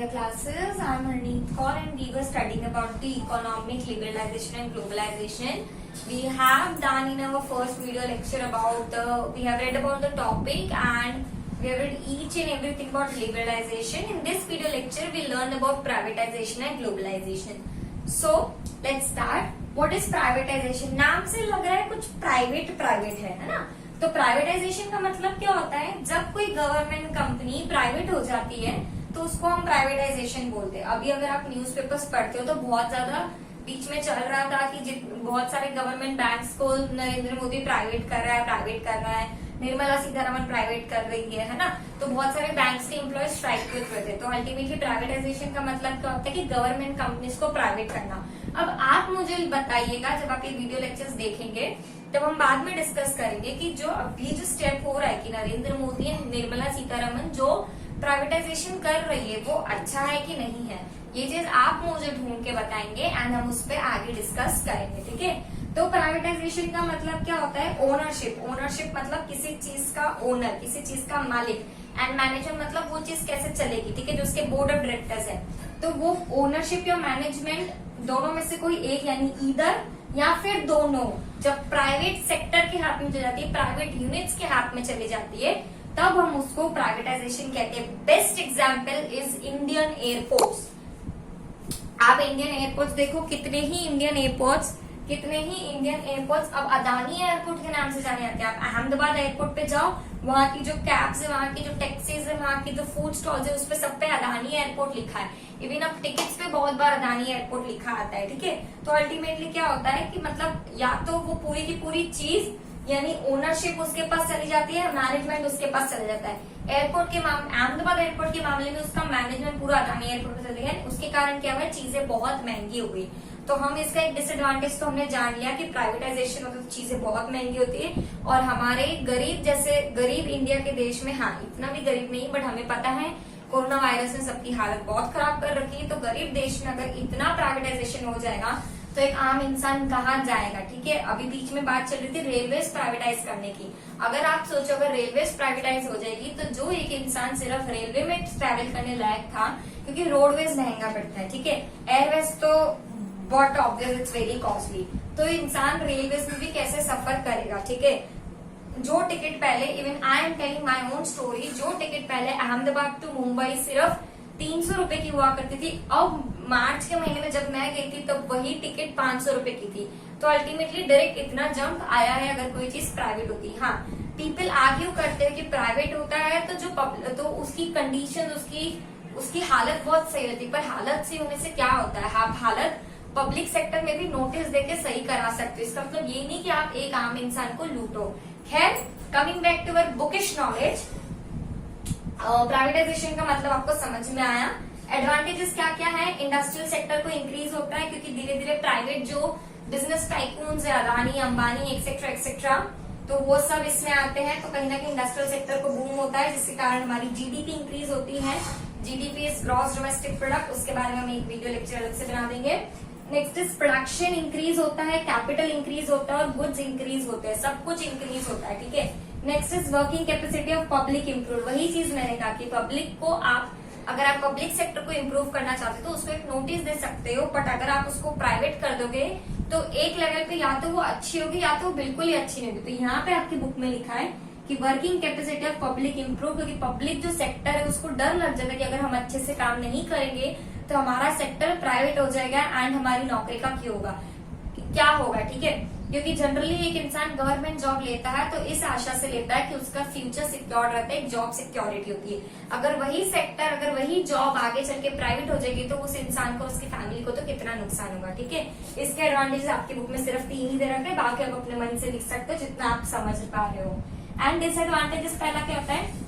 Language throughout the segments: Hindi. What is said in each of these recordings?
dear classes. I'm Harneet Kaur and we were studying about the economic liberalization and globalization. We have done in our first video lecture we have read about the topic and we have read each and everything about liberalization. In this video lecture, we learn about privatization and globalization. So, let's start. What is privatization? नाम से लग रहा है कुछ प्राइवेट है ना? तो प्राइवेटाइजेशन का मतलब क्या होता है? जब कोई गवर्नमेंट कंपनी प्राइवेट हो जाती है तो उसको हम प्राइवेटाइजेशन बोलते हैं। अभी अगर आप न्यूज़पेपर्स पढ़ते हो तो बहुत ज्यादा बीच में चल रहा था कि बहुत सारे गवर्नमेंट बैंक्स को नरेंद्र मोदी प्राइवेट कर रहा है, निर्मला सीतारमण प्राइवेट कर रही है ना? तो बहुत सारे बैंक्स के एम्प्लॉय स्ट्राइक पे उतरे थे। तो अल्टीमेटली प्राइवेटाइजेशन का मतलब क्या होता है कि गवर्नमेंट कंपनीज को प्राइवेट करना। अब आप मुझे बताइएगा, जब आप ये वीडियो लेक्चर्स देखेंगे तब हम बाद में डिस्कस करेंगे कि जो अभी जो स्टेप हो रहा है कि नरेंद्र मोदी और निर्मला सीतारमण जो प्राइवेटाइजेशन कर रही है वो अच्छा है कि नहीं है, ये चीज आप मुझे ढूंढ के बताएंगे एंड हम उस पर आगे डिस्कस करेंगे। ठीक है, तो प्राइवेटाइजेशन का मतलब क्या होता है? ओनरशिप मतलब किसी चीज का ओनर, किसी चीज का मालिक, एंड मैनेजमेंट मतलब वो चीज कैसे चलेगी। ठीक है, जो उसके बोर्ड ऑफ डायरेक्टर्स है, तो वो ओनरशिप या मैनेजमेंट दोनों में से कोई एक, यानी ईदर या फिर दोनों, जब प्राइवेट सेक्टर के हाथ में चली जाती है, प्राइवेट यूनिट्स के हाथ में चली जाती है, तब हम उसको प्राइवेटाइजेशन कहते हैं। Best example is Indian airports. आप इंडियन एयरपोर्ट्स देखो, कितने ही इंडियन एयरपोर्ट्स अब अदानी एयरपोर्ट के नाम से जाने जाते हैं। आप अहमदाबाद एयरपोर्ट पे जाओ, वहाँ की जो कैब्स है, वहाँ की जो टैक्सीज है, वहाँ की जो फूड स्टॉल्स है, उस पे सब पे अदानी एयरपोर्ट लिखा है। इवन अब टिकट्स पे बहुत बार अदानी एयरपोर्ट लिखा आता है। ठीक है, तो अल्टीमेटली क्या होता है कि मतलब या तो वो पूरी की पूरी चीज यानी ओनरशिप उसके पास चली जाती है, मैनेजमेंट उसके पास चला जाता है। अहमदाबाद एयरपोर्ट के मामले में उसका मैनेजमेंट पूरा अदानी एयरपोर्ट पे चले गया। उसके कारण क्या हुआ, चीजें बहुत महंगी हो गई। तो हम इसका एक डिसएडवांटेज तो हमने जान लिया कि प्राइवेटाइजेशन मतलब चीजें बहुत महंगी होती है और हमारे गरीब इंडिया के देश में, हाँ इतना भी गरीब नहीं, बट हमें पता है कोरोना वायरस ने सबकी हालत बहुत खराब कर रखी है। तो गरीब देश में अगर इतना प्राइवेटाइजेशन हो जाएगा तो एक आम इंसान कहाँ जाएगा। ठीक है, अभी बीच में बात चल रही थी रेलवेज प्राइवेटाइज करने की। अगर आप सोचो अगर रेलवेज प्राइवेटाइज हो जाएगी तो जो एक इंसान सिर्फ रेलवे में ट्रैवल करने लायक था, क्योंकि रोडवेज महंगा पड़ता है, ठीक है, एयरवेज तो बहुत ऑब्वियस इट्स वेरी कॉस्टली, तो इंसान रेलवेज में भी कैसे सफर करेगा। ठीक है, जो टिकट पहले, even I am telling my own story, जो टिकट पहले अहमदाबाद टू मुंबई सिर्फ 300 रुपए की हुआ करती थी, अब मार्च के महीने में जब मैं गई थी तब वही टिकट 500 रुपए की थी। तो अल्टीमेटली डायरेक्ट इतना जंप आया है अगर कोई चीज प्राइवेट होती। हाँ, पीपल आर्ग्यू करते हैं कि प्राइवेट होता है तो उसकी कंडीशन, उसकी हालत बहुत सही होती है, पर हालत सही होने से क्या होता है, आप हालत पब्लिक सेक्टर में भी नोटिस देके सही करा सकते हो। इसका मतलब ये नहीं कि आप एक आम इंसान को लूटो। खैर, coming back to our bookish knowledge, privatization का मतलब आपको समझ में आया। एडवांटेजेस क्या क्या है? इंडस्ट्रियल सेक्टर को इंक्रीज होता है क्योंकि धीरे धीरे प्राइवेट जो बिजनेस टाइकून्स है, अदानी, अंबानी एक्सेट्रा, तो वो सब इसमें आते हैं, तो कहीं ना कहीं इंडस्ट्रियल सेक्टर को बूम होता है, जिसके कारण हमारी जीडीपी इंक्रीज होती है। GDP is gross domestic product, उसके बारे में हम एक वीडियो लेक्चर अलग से बना देंगे। नेक्स्ट इज प्रोडक्शन इंक्रीज होता है, कैपिटल इंक्रीज होता है और गुड्स इंक्रीज होते हैं, सब कुछ इंक्रीज होता है। ठीक है, next is working capacity of public improve. वही चीज मैंने कहा कि पब्लिक को अगर आप पब्लिक सेक्टर को इम्प्रूव करना चाहते हो तो उसको एक नोटिस दे सकते हो, बट अगर आप उसको प्राइवेट कर दोगे तो एक लेवल पे या तो वो अच्छी होगी या तो वो बिल्कुल ही अच्छी नहीं होगी। तो यहाँ पे आपकी बुक में लिखा है कि working capacity of public improve, क्योंकि पब्लिक जो सेक्टर है उसको डर लग जाता है कि अगर हम अच्छे से काम नहीं करेंगे तो हमारा सेक्टर प्राइवेट हो जाएगा एंड हमारी नौकरी का क्या होगा। ठीक है, क्योंकि जनरली एक इंसान गवर्नमेंट जॉब लेता है तो इस आशा से लेता है कि उसका फ्यूचर सिक्योर रहता है, एक जॉब सिक्योरिटी होती है। अगर वही जॉब आगे चल के प्राइवेट हो जाएगी तो उस इंसान को, उसकी फैमिली को तो कितना नुकसान होगा। ठीक है, इसके एडवांटेजेस आपकी बुक में सिर्फ 3 ही दे रखे हैं, बाकी आप अपने मन से लिख सकते हो जितना आप समझ पा रहे हो। एंड डिसएडवांटेजेस पहला क्या होता है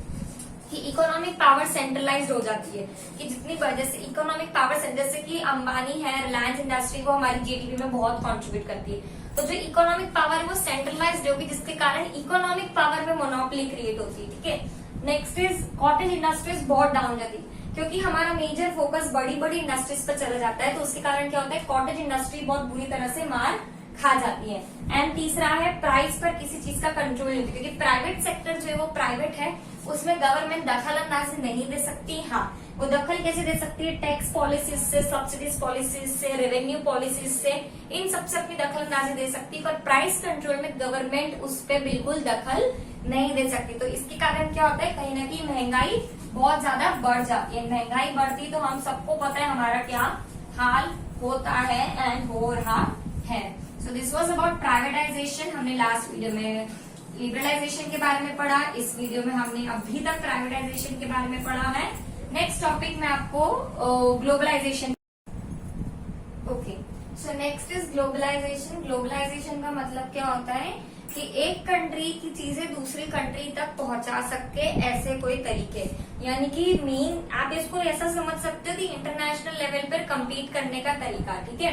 कि इकोनॉमिक पावर सेंट्रलाइज्ड हो जाती है, कि जितनी जैसे इकोनॉमिक पावर, जैसे कि अंबानी है, रिलायंस इंडस्ट्री, वो हमारी जीडीपी में बहुत कंट्रीब्यूट करती है। तो जो इकोनॉमिक पावर है वो सेंट्रलाइज्ड होगी, जिसके कारण इकोनॉमिक पावर में मोनोपोली क्रिएट होती है। ठीक है, नेक्स्ट इज कॉटेज इंडस्ट्रीज बहुत डाउन जाती है, क्योंकि हमारा मेजर फोकस बड़ी बड़ी इंडस्ट्रीज पर चला जाता है, तो उसके कारण क्या होता है, कॉटेज इंडस्ट्री बहुत बुरी तरह से मार खा जाती है। एंड तीसरा है प्राइस पर किसी चीज का कंट्रोल नहीं होती, क्योंकि प्राइवेट सेक्टर जो है वो प्राइवेट है, उसमें गवर्नमेंट दखल अंदाजी नहीं दे सकती। हाँ, वो दखल कैसे दे सकती है? टैक्स पॉलिसीज से, सब्सिडीज पॉलिसीज से, रेवेन्यू पॉलिसीज से, इन सबसे अपनी दखल अंदाजी दे सकती है। पर प्राइस कंट्रोल में गवर्नमेंट उस पर बिल्कुल दखल नहीं दे सकती। तो इसके कारण क्या होता है, कहीं ना कहीं महंगाई बहुत ज्यादा बढ़ जाती है। महंगाई बढ़ती तो हम सबको पता है हमारा क्या हाल होता है एंड हो रहा है। So this was about privatisation. हमने लास्ट वीडियो में लिबरलाइजेशन के बारे में पढ़ा, इस वीडियो में हमने अभी तक प्राइवेटाइजेशन के बारे में पढ़ा है। नेक्स्ट टॉपिक में आपको globalization. Okay, so next is globalization. Globalization का मतलब क्या होता है कि एक कंट्री की चीजें दूसरी कंट्री तक पहुंचा सकते ऐसे कोई तरीके, यानी कि मेन आप इसको ऐसा समझ सकते हो कि इंटरनेशनल लेवल पर कम्पीट करने का तरीका। ठीक है,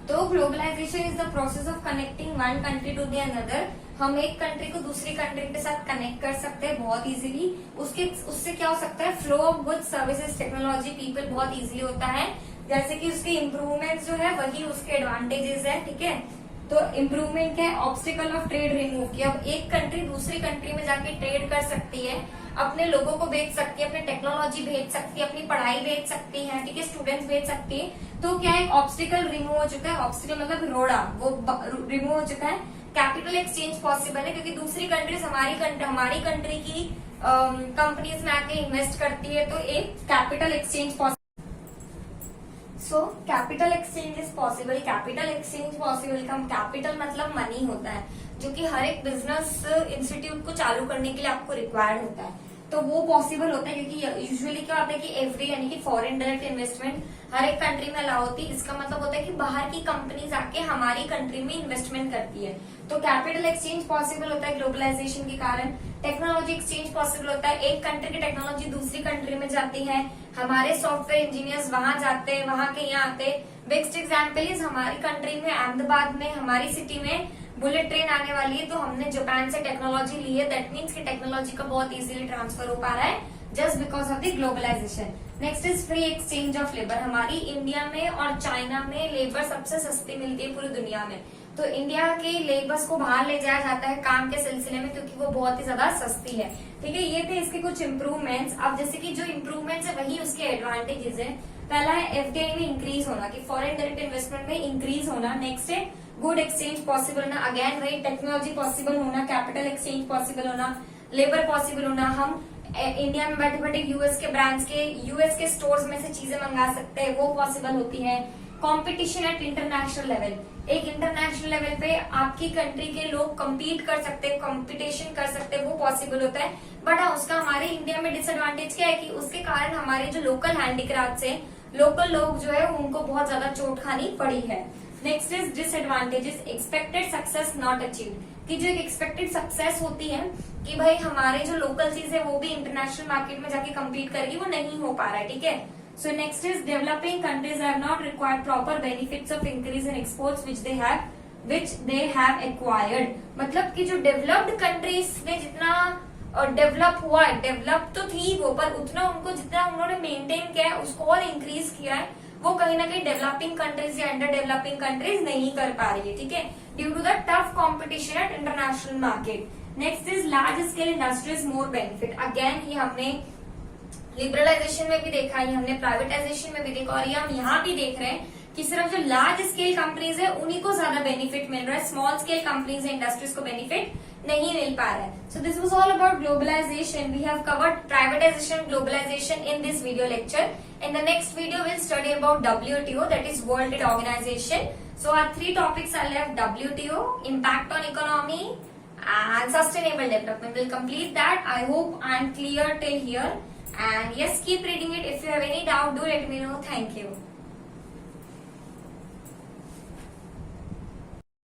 तो globalization is the process of connecting one country to the another. हम एक कंट्री को दूसरी कंट्री के साथ कनेक्ट कर सकते हैं बहुत इजीली। उससे क्या हो सकता है, flow of goods, services, technology, people बहुत इजीली होता है। जैसे कि उसके इम्प्रूवमेंट जो है वही उसके एडवांटेजेस है। ठीक है, तो इम्प्रूवमेंट क्या है, ऑब्स्टिकल ऑफ ट्रेड रिमूव किया। अब एक कंट्री दूसरी कंट्री में जाके ट्रेड कर सकती है, अपने लोगों को भेज सकती है, अपने टेक्नोलॉजी भेज सकती है, अपनी पढ़ाई भेज सकती है। ठीक है, स्टूडेंट्स भेज सकती है। तो क्या है, ऑब्स्टिकल रिमूव हो चुका है। ऑब्स्टिकल मतलब रोड़ा, वो रिमूव हो चुका है। कैपिटल एक्सचेंज पॉसिबल है, क्योंकि दूसरी कंट्रीज हमारी कंट्री की कंपनीज में आके इन्वेस्ट करती है, तो एक capital exchange possible. So capital exchange is possible. Capital exchange possible का कैपिटल मतलब मनी होता है, जो कि हर एक बिजनेस इंस्टीट्यूट को चालू करने के लिए आपको रिक्वायर्ड होता है। तो वो पॉसिबल होता है, क्योंकि यूजुअली क्या होता है कि एफडी यानी कि फॉरेन डायरेक्ट इन्वेस्टमेंट हर एक कंट्री में अलाउ होती है। इसका मतलब होता है कि बाहर की कंपनीज आके हमारी कंट्री में इन्वेस्टमेंट करती है। तो कैपिटल एक्सचेंज पॉसिबल होता है ग्लोबलाइजेशन के कारण। टेक्नोलॉजी एक्सचेंज पॉसिबल होता है, एक कंट्री की टेक्नोलॉजी दूसरी कंट्री में जाती है, हमारे सॉफ्टवेयर इंजीनियर्स वहां जाते हैं, वहां के यहाँ आते हैं। बेस्ट एग्जाम्पल इज हमारी कंट्री में अहमदाबाद में, हमारी सिटी में बुलेट ट्रेन आने वाली है, तो हमने जापान से टेक्नोलॉजी ली है। दैट मीन्स कि टेक्नोलॉजी का बहुत इजीली ट्रांसफर हो पा रहा है just because of the globalization. Next is free exchange of labour. हमारी इंडिया में और चाइना में लेबर सबसे सस्ती मिलती है पूरी दुनिया में। तो इंडिया के लेबर्स को बाहर ले जाया जाता है काम के सिलसिले में, क्योंकि वो बहुत ही ज्यादा सस्ती है। ठीक है, ये थे इसके कुछ इम्प्रूवमेंट्स। अब जैसे कि जो इम्प्रूवमेंट्स है वही उसके एडवांटेजेस है। पहला है एफडीआई में इंक्रीज होना, कि फॉरेन डायरेक्ट इन्वेस्टमेंट में इंक्रीज होना। नेक्स्ट है गुड एक्सचेंज पॉसिबल होना, अगेन वही टेक्नोलॉजी पॉसिबल होना, कैपिटल एक्सचेंज पॉसिबल होना, लेबर पॉसिबल होना। हम इंडिया में बैठे बैठे यूएस के ब्रांड्स के, यूएस के स्टोर्स में से चीजें मंगा सकते हैं, वो पॉसिबल होती है। कंपटीशन एट इंटरनेशनल लेवल, एक इंटरनेशनल लेवल पे आपकी कंट्री के लोग compete कर सकते हैं, कंपटीशन कर सकते हैं, वो पॉसिबल होता है। बट उसका हमारे इंडिया में डिसएडवांटेज क्या है कि उसके कारण हमारे जो लोकल हैंडीक्राफ्ट है, लोकल लोग जो है उनको बहुत ज्यादा चोट खानी पड़ी है। Next is disadvantages, expected success not achieved, कि जो एक एक्सपेक्टेड सक्सेस होती है कि भाई हमारे जो लोकल चीज है वो भी इंटरनेशनल मार्केट में जाके कम्पीट करेगी, वो नहीं हो पा रहा है। ठीक है, so next is developing countries have not required proper benefits of increase in exports which they have acquired। मतलब कि जो डेवलप्ड कंट्रीज में जितना डेवलप हुआ है, डेवलप तो थी वो, पर उतना उनको जितना उन्होंने मेंटेन किया है उसको और इंक्रीज किया है, वो कहीं ना कहीं डेवलपिंग कंट्रीज या अंडर डेवलपिंग कंट्रीज नहीं कर पा रही है। ठीक है, due to the tough competition at international market. Next is large scale industries more benefit. Again ये हमने लिबरलाइजेशन में भी देखा है, हमने प्राइवेटाइजेशन में भी देखा, और ये हम यहाँ भी देख रहे हैं कि सिर्फ जो लार्ज स्केल कंपनीज है उन्हीं को ज्यादा बेनिफिट मिल रहा है, स्मॉल स्केल कंपनीज है, इंडस्ट्रीज को बेनिफिट नहीं मिल पा रहा है। So this was all about globalization. We have covered privatization, globalization in this video lecture. In the next video we'll study about WTO, that is World Trade Organization. So our three topics are left: WTO, impact on economy, and sustainable development. We'll complete that. I hope I'm clear till here. And yes, keep reading it. If you have any doubt, do let me know. Thank you.